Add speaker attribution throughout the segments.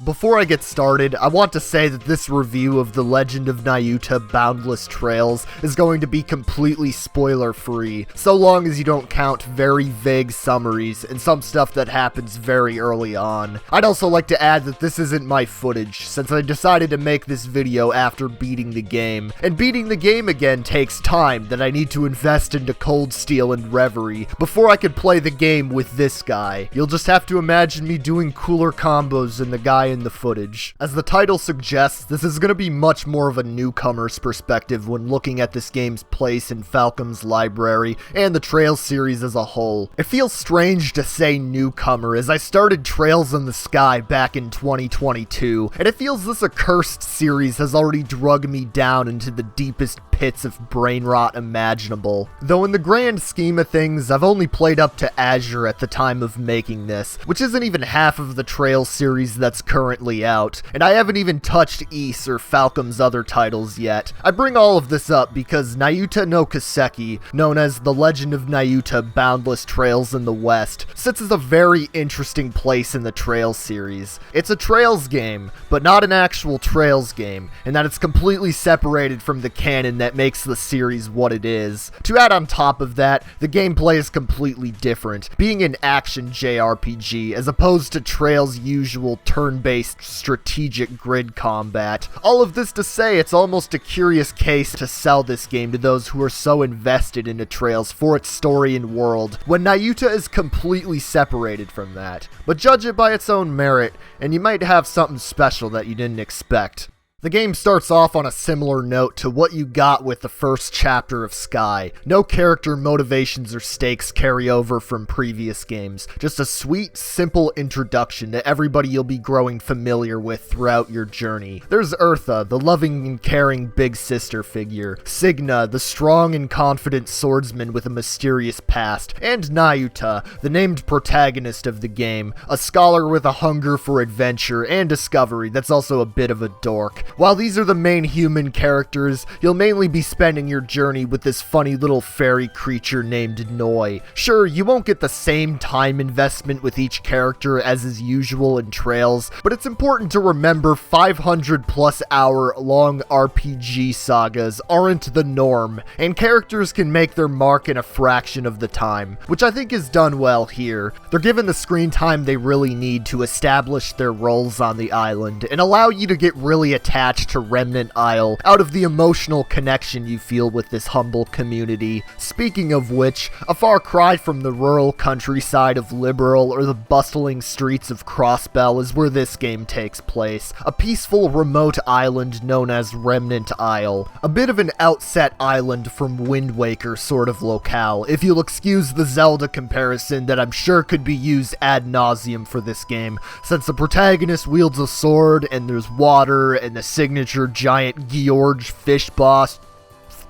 Speaker 1: Before I get started, I want to say that this review of The Legend of Nayuta Boundless Trails is going to be completely spoiler-free, so long as you don't count very vague summaries and some stuff that happens very early on. I'd also like to add that this isn't my footage, since I decided to make this video after beating the game, and beating the game again takes time that I need to invest into Cold Steel and Reverie before I could play the game with this guy. You'll just have to imagine me doing cooler combos than the guy in the footage. As the title suggests, this is going to be much more of a newcomer's perspective when looking at this game's place in Falcom's library and the Trails series as a whole. It feels strange to say newcomer as I started Trails in the Sky back in 2022, and it feels this accursed series has already drugged me down into the deepest pits of brain rot imaginable. Though in the grand scheme of things, I've only played up to Azure at the time of making this, which isn't even half of the Trails series that's currently out, and I haven't even touched Ys or Falcom's other titles yet. I bring all of this up because Nayuta no Kiseki, known as The Legend of Nayuta Boundless Trails in the West, sits as a very interesting place in the Trails series. It's a Trails game, but not an actual Trails game, and that it's completely separated from the canon that makes the series what it is. To add on top of that, the gameplay is completely different, being an action JRPG as opposed to Trails' usual turn-based strategic grid combat. All of this to say, it's almost a curious case to sell this game to those who are so invested into Trails for its story and world, when Nayuta is completely separated from that. But judge it by its own merit, and you might have something special that you didn't expect. The game starts off on a similar note to what you got with the first chapter of Sky. No character motivations or stakes carry over from previous games. Just a sweet, simple introduction to everybody you'll be growing familiar with throughout your journey. There's Eartha, the loving and caring big sister figure, Signa, the strong and confident swordsman with a mysterious past, and Nayuta, the named protagonist of the game, a scholar with a hunger for adventure and discovery that's also a bit of a dork. While these are the main human characters, you'll mainly be spending your journey with this funny little fairy creature named Noi. Sure, you won't get the same time investment with each character as is usual in Trails, but it's important to remember 500 plus hour long RPG sagas aren't the norm, and characters can make their mark in a fraction of the time, which I think is done well here. They're given the screen time they really need to establish their roles on the island, and allow you to get really attached to Remnant Isle out of the emotional connection you feel with this humble community. Speaking of which, a far cry from the rural countryside of Liberal or the bustling streets of Crossbell is where this game takes place, a peaceful remote island known as Remnant Isle. A bit of an outset island from Wind Waker sort of locale, if you'll excuse the Zelda comparison that I'm sure could be used ad nauseum for this game, since the protagonist wields a sword and there's water and the signature giant Georg fish boss.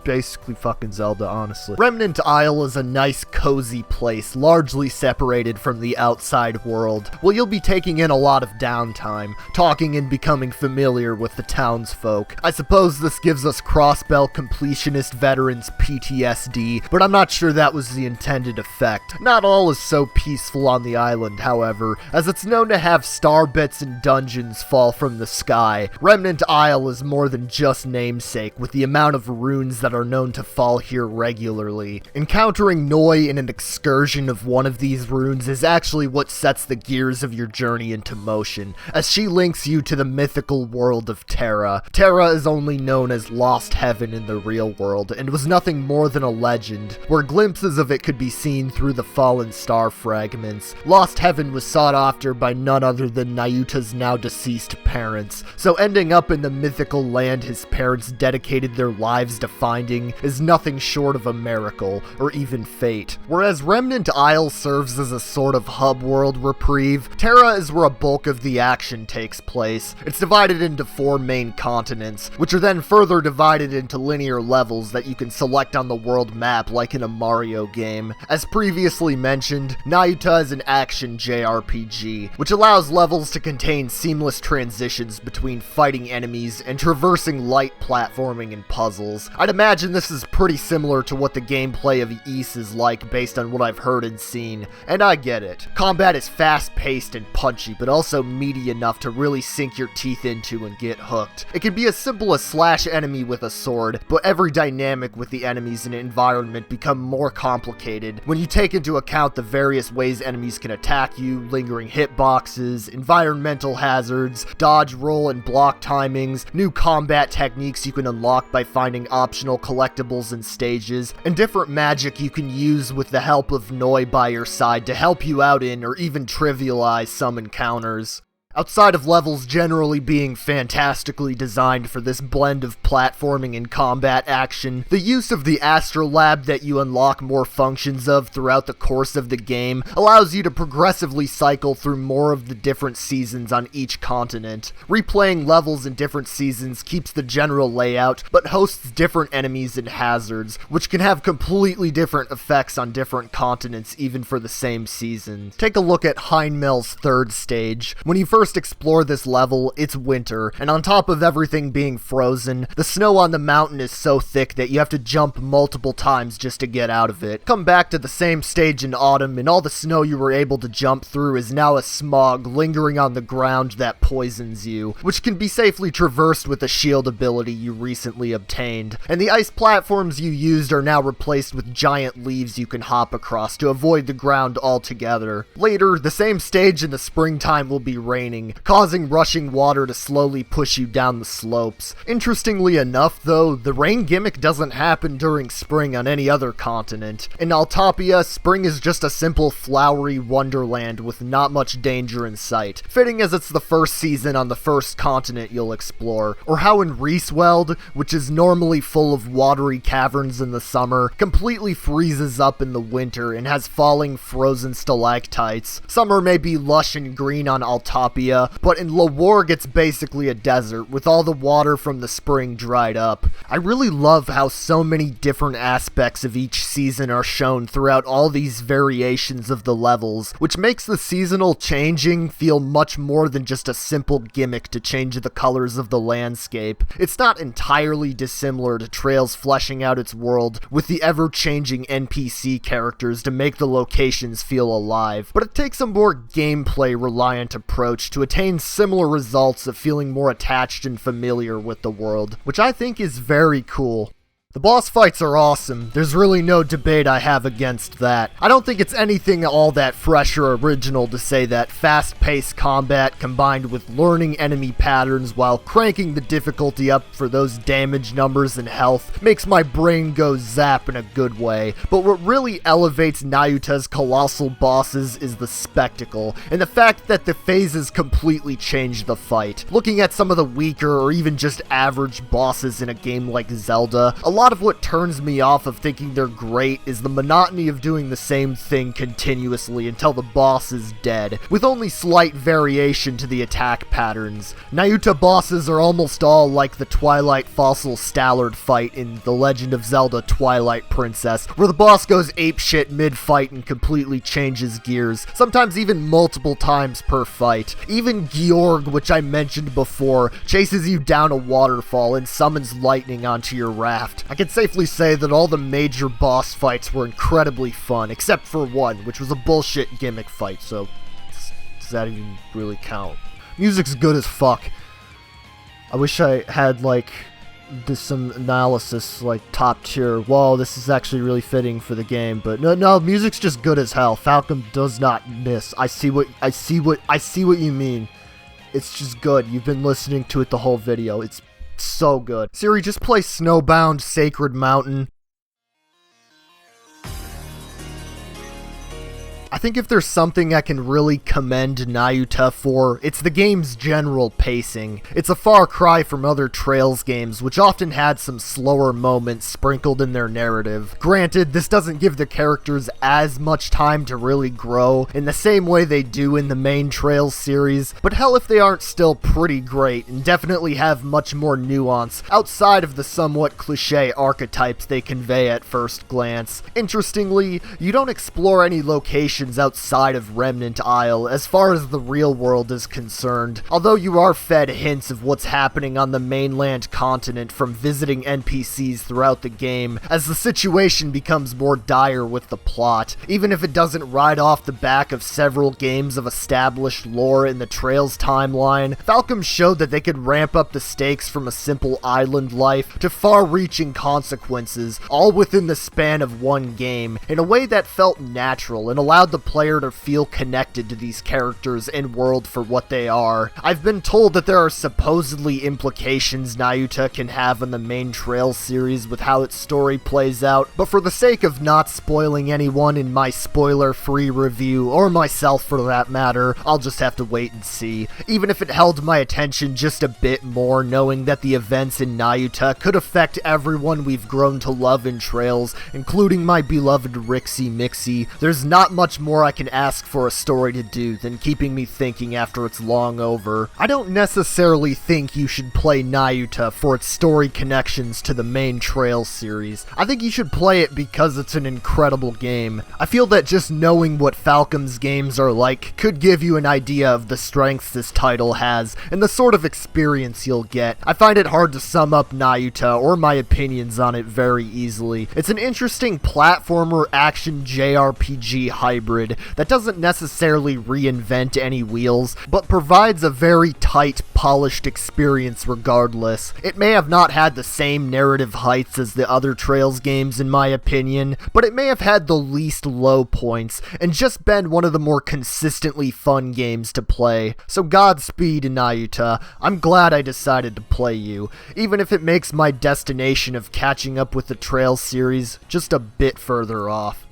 Speaker 1: Basically fucking Zelda, honestly. Remnant Isle is a nice, cozy place, largely separated from the outside world. Well, you'll be taking in a lot of downtime, talking and becoming familiar with the townsfolk. I suppose this gives us Crossbell completionist veterans PTSD, but I'm not sure that was the intended effect. Not all is so peaceful on the island, however, as it's known to have star bits and dungeons fall from the sky. Remnant Isle is more than just namesake, with the amount of runes that are known to fall here regularly. Encountering Noi in an excursion of one of these runes is actually what sets the gears of your journey into motion, as she links you to the mythical world of Terra. Terra is only known as Lost Heaven in the real world, and was nothing more than a legend, where glimpses of it could be seen through the fallen star fragments. Lost Heaven was sought after by none other than Nayuta's now deceased parents, so ending up in the mythical land his parents dedicated their lives to finding is nothing short of a miracle, or even fate. Whereas Remnant Isle serves as a sort of hub world reprieve, Terra is where a bulk of the action takes place. It's divided into 4 main continents, which are then further divided into linear levels that you can select on the world map like in a Mario game. As previously mentioned, Nayuta is an action JRPG, which allows levels to contain seamless transitions between fighting enemies and traversing light platforming and puzzles. I'd imagine imagine this is pretty similar to what the gameplay of Ys is like based on what I've heard and seen, and I get it. Combat is fast-paced and punchy, but also meaty enough to really sink your teeth into and get hooked. It can be as simple as slash enemy with a sword, but every dynamic with the enemies and environment become more complicated when you take into account the various ways enemies can attack you, lingering hitboxes, environmental hazards, dodge, roll, and block timings, new combat techniques you can unlock by finding optional collectibles and stages, and different magic you can use with the help of Noi by your side to help you out in or even trivialize some encounters. Outside of levels generally being fantastically designed for this blend of platforming and combat action, the use of the Astrolabe that you unlock more functions of throughout the course of the game allows you to progressively cycle through more of the different seasons on each continent. Replaying levels in different seasons keeps the general layout, but hosts different enemies and hazards, which can have completely different effects on different continents even for the same season. Take a look at Heinmel's third stage. When you first explore this level, it's winter, and on top of everything being frozen, the snow on the mountain is so thick that you have to jump multiple times just to get out of it. Come back to the same stage in autumn, and all the snow you were able to jump through is now a smog lingering on the ground that poisons you, which can be safely traversed with a shield ability you recently obtained. And the ice platforms you used are now replaced with giant leaves you can hop across to avoid the ground altogether. Later, the same stage in the springtime will be raining, causing rushing water to slowly push you down the slopes. Interestingly enough, though, the rain gimmick doesn't happen during spring on any other continent. In Altopia, spring is just a simple flowery wonderland with not much danger in sight, fitting as it's the first season on the first continent you'll explore. Or how in Riesweld, which is normally full of watery caverns in the summer, completely freezes up in the winter and has falling frozen stalactites. Summer may be lush and green on Altopia, but in Lewarg it's basically a desert, with all the water from the spring dried up. I really love how so many different aspects of each season are shown throughout all these variations of the levels, which makes the seasonal changing feel much more than just a simple gimmick to change the colors of the landscape. It's not entirely dissimilar to Trails fleshing out its world with the ever-changing NPC characters to make the locations feel alive, but it takes a more gameplay-reliant approach to attain similar results of feeling more attached and familiar with the world, which I think is very cool. The boss fights are awesome. There's really no debate I have against that. I don't think it's anything all that fresh or original to say that fast-paced combat combined with learning enemy patterns while cranking the difficulty up for those damage numbers and health makes my brain go zap in a good way. But what really elevates Nayuta's colossal bosses is the spectacle, and the fact that the phases completely change the fight. Looking at some of the weaker or even just average bosses in a game like Zelda, a lot of what turns me off of thinking they're great is the monotony of doing the same thing continuously until the boss is dead, with only slight variation to the attack patterns. Nayuta bosses are almost all like the Twilight Fossil Stallard fight in The Legend of Zelda Twilight Princess, where the boss goes apeshit mid-fight and completely changes gears, sometimes even multiple times per fight. Even Georg, which I mentioned before, chases you down a waterfall and summons lightning onto your raft. I can safely say that all the major boss fights were incredibly fun, except for one, which was a bullshit gimmick fight, so does that even really count? Music's good as fuck. I wish I had, like, some analysis, like, top tier. Whoa, this is actually really fitting for the game, but no, music's just good as hell. Falcom does not miss. I see what you mean. It's just good. You've been listening to it the whole video. It's so good. Siri, just play Snowbound Sacred Mountain. I think if there's something I can really commend Nayuta for, it's the game's general pacing. It's a far cry from other Trails games, which often had some slower moments sprinkled in their narrative. Granted, this doesn't give the characters as much time to really grow in the same way they do in the main Trails series, but hell if they aren't still pretty great and definitely have much more nuance outside of the somewhat cliche archetypes they convey at first glance. Interestingly, you don't explore any locations happens outside of Remnant Isle, as far as the real world is concerned, although you are fed hints of what's happening on the mainland continent from visiting NPCs throughout the game, as the situation becomes more dire with the plot. Even if it doesn't ride off the back of several games of established lore in the Trails timeline, Falcom showed that they could ramp up the stakes from a simple island life to far-reaching consequences, all within the span of one game, in a way that felt natural and allowed the player to feel connected to these characters and world for what they are. I've been told that there are supposedly implications Nayuta can have in the main Trails series with how its story plays out, but for the sake of not spoiling anyone in my spoiler-free review, or myself for that matter, I'll just have to wait and see. Even if it held my attention just a bit more, knowing that the events in Nayuta could affect everyone we've grown to love in Trails, including my beloved Rixie Mixie, there's not much more I can ask for a story to do than keeping me thinking after it's long over. I don't necessarily think you should play Nayuta for its story connections to the main Trails series. I think you should play it because it's an incredible game. I feel that just knowing what Falcom's games are like could give you an idea of the strengths this title has and the sort of experience you'll get. I find it hard to sum up Nayuta or my opinions on it very easily. It's an interesting platformer action JRPG hybrid that doesn't necessarily reinvent any wheels, but provides a very tight, polished experience regardless. It may have not had the same narrative heights as the other Trails games in my opinion, but it may have had the least low points, and just been one of the more consistently fun games to play. So Godspeed, Nayuta. I'm glad I decided to play you, even if it makes my destination of catching up with the Trails series just a bit further off.